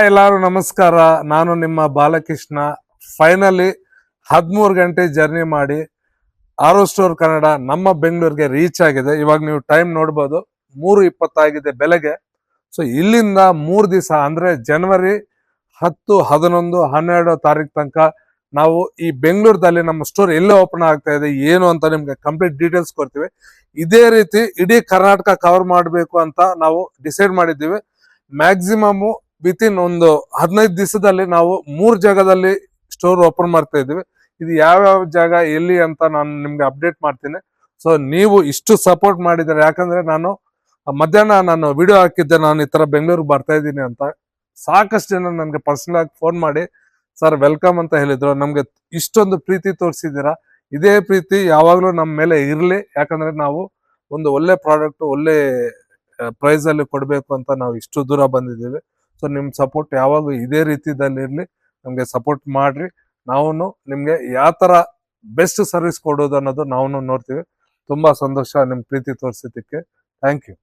ಎಲ್ಲರೂ ನಮಸ್ಕಾರ. ನಾನು ನಿಮ್ಮ ಬಾಲಕೃಷ್ಣ. ಫೈನಲಿ 13 ಗಂಟೆ ಜರ್ನಿ ಮಾಡಿ ಆರೋ ಸ್ಟೋರ್ ಕನ್ನಡ ನಮ್ಮ ಬೆಂಗಳೂರಿಗೆ ರೀಚ್ ಆಗಿದೆ. ಇವಾಗ ನೀವು ಟೈಮ್ ನೋಡ್ಬೋದು, 3:20 ಆಗಿದೆ ಬೆಳಗ್ಗೆ. ಸೊ ಇಲ್ಲಿಂದ 3 ದಿವಸ ಅಂದ್ರೆ ಜನವರಿ 10, 11, 12 ತಾರೀಕು ತನಕ ನಾವು ಈ ಬೆಂಗಳೂರಲ್ಲಿ ನಮ್ಮ ಸ್ಟೋರ್ ಎಲ್ಲೇ ಓಪನ್ ಆಗ್ತಾ ಇದೆ ಏನು ಅಂತ ನಿಮ್ಗೆ ಕಂಪ್ಲೀಟ್ ಡೀಟೇಲ್ಸ್ ಕೊಡ್ತೀವಿ. ಇದೇ ರೀತಿ ಇಡೀ ಕರ್ನಾಟಕ ಕವರ್ ಮಾಡಬೇಕು ಅಂತ ನಾವು ಡಿಸೈಡ್ ಮಾಡಿದ್ದೀವಿ. ಮ್ಯಾಕ್ಸಿಮಮ್ ವಿತಿನ್ ಒಂದು 15 ದಿವಸದಲ್ಲಿ ನಾವು 3 ಜಾಗದಲ್ಲಿ ಸ್ಟೋರ್ ಓಪನ್ ಮಾಡ್ತಾ ಇದ್ದೀವಿ. ಇದು ಯಾವ್ಯಾವ ಜಾಗ ಎಲ್ಲಿ ಅಂತ ನಾನು ನಿಮ್ಗೆ ಅಪ್ಡೇಟ್ ಮಾಡ್ತೀನಿ. ಸೊ ನೀವು ಇಷ್ಟು ಸಪೋರ್ಟ್ ಮಾಡಿದ್ದಾರೆ, ಯಾಕಂದ್ರೆ ನಾನು ಮಧ್ಯಾಹ್ನ ನಾನು ವಿಡಿಯೋ ಹಾಕಿದ್ದೆ, ನಾನು ಈ ತರ ಬೆಂಗಳೂರಿಗೆ ಬರ್ತಾ ಇದ್ದೀನಿ ಅಂತ. ಸಾಕಷ್ಟು ಜನ ನನಗೆ ಪರ್ಸನಲ್ ಆಗಿ ಫೋನ್ ಮಾಡಿ ಸರ್ ವೆಲ್ಕಮ್ ಅಂತ ಹೇಳಿದ್ರು. ನಮ್ಗೆ ಇಷ್ಟೊಂದು ಪ್ರೀತಿ ತೋರಿಸಿದ್ದೀರಾ, ಇದೇ ಪ್ರೀತಿ ಯಾವಾಗ್ಲೂ ನಮ್ಮ ಮೇಲೆ ಇರ್ಲಿ. ಯಾಕಂದ್ರೆ ನಾವು ಒಂದು ಒಳ್ಳೆ ಪ್ರಾಡಕ್ಟ್ ಒಳ್ಳೆ ಪ್ರೈಸ್ ಅಲ್ಲಿ ಕೊಡ್ಬೇಕು ಅಂತ ನಾವು ಇಷ್ಟು ದೂರ ಬಂದಿದ್ದೀವಿ. ಸೊ ನಿಮ್ ಸಪೋರ್ಟ್ ಯಾವಾಗೂ ಇದೇ ರೀತಿದಲ್ಲಿ ಇರ್ಲಿ, ನಮ್ಗೆ ಸಪೋರ್ಟ್ ಮಾಡ್ರಿ. ನಾವು ನಿಮ್ಗೆ ಯಾವ ತರ ಬೆಸ್ಟ್ ಸರ್ವಿಸ್ ಕೊಡೋದು ಅನ್ನೋದು ನಾವು ನೋಡ್ತೀವಿ. ತುಂಬಾ ಸಂತೋಷ ನಿಮ್ ಪ್ರೀತಿ ತೋರಿಸಿದ್ದಕ್ಕೆ. Thank you.